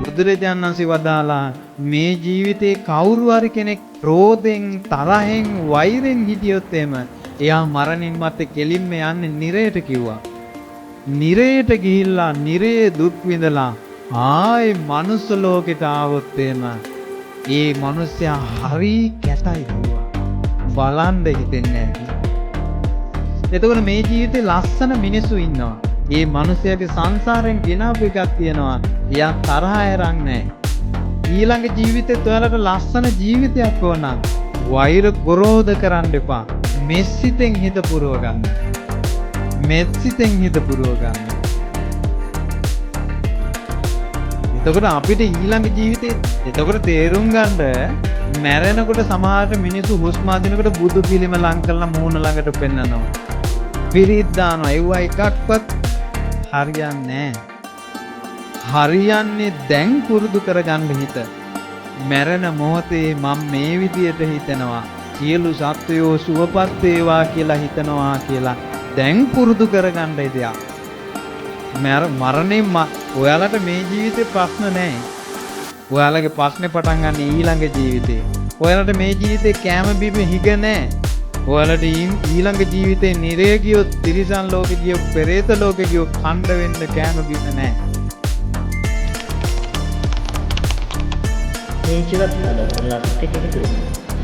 බුදුරජාණන් වහන්සේ වදාලා මේ ජීවිතේ කවුරු හරි කෙනෙක් ක්‍රෝධෙන් තරහෙන් වෛරෙන් හිටියොත් එම එයා මරණින් මත්තේ කෙලින්ම යන්නේ නිරයට කිව්වා. නිරයට ගිහිල්ලා නිරයේ දුක් විඳලා ආයේ මනුස්ස ලෝකෙට ආවොත් එම ඒ මිනිස්සයා හරි කැතයි කිව්වා. බලන්න හිතෙන්නේ නැහැ. එතකොට මේ ජීවිතේ ලස්සන මිනිස්සු ඉන්නවා. මේ මිනිස්යාගේ සංසාරයෙන් ගෙනාවු එකක් තියෙනවා. එයා තරහ ඇරන් නැහැ. ඊළඟ ජීවිතේත් ඔයාලට ලස්සන ජීවිතයක් ඕන නම් වෛර ගොරෝධ කරන්න එපා. මෙස්සිතෙන් හිත පුරව ගන්න. මෙස්සිතෙන් හිත පුරව ගන්න. එතකොට අපිට ඊළඟ ජීවිතේ එතකොට තේරුම් ගන්න මැරෙනකොට සමහරට මිනිස්සු හුස්ම අදිනකොට බුදු පිළිම ලං කරලා මූණ ළඟට පෙන්නනවා. පිරිත් දානවා. ඒව එකක්වත් හරියන්නේ නැහැ. හරියන්නේ දැන් පුරුදු කරගන්න හිත. මැරෙන මොහොතේ මම මේ විදියට හිතනවා. සියලු සත්වයෝ සුවපත් වේවා කියලා හිතනවා කියලා දැන් පුරුදු කරගන්න දෙයක්. මරණය ඔයාලට මේ ජීවිතේ ප්‍රශ්න නැහැ. ඔයාලගේ ප්‍රශ්නේ පටන් ගන්න ඊළඟ ජීවිතේ. ඔයාලට මේ ජීවිතේ කැම බීම හිග නැහැ. ඔයාලට ඊළඟ ජීවිතේ නිරය ගියොත්, තිරිසන් ලෝකෙ ගියොත්, පෙරේත ලෝකෙ ගියොත් ඛණ්ඩ වෙන්න කැම බීම නැහැ. මේ ජීවිතය ලස්සට කෙනෙකුට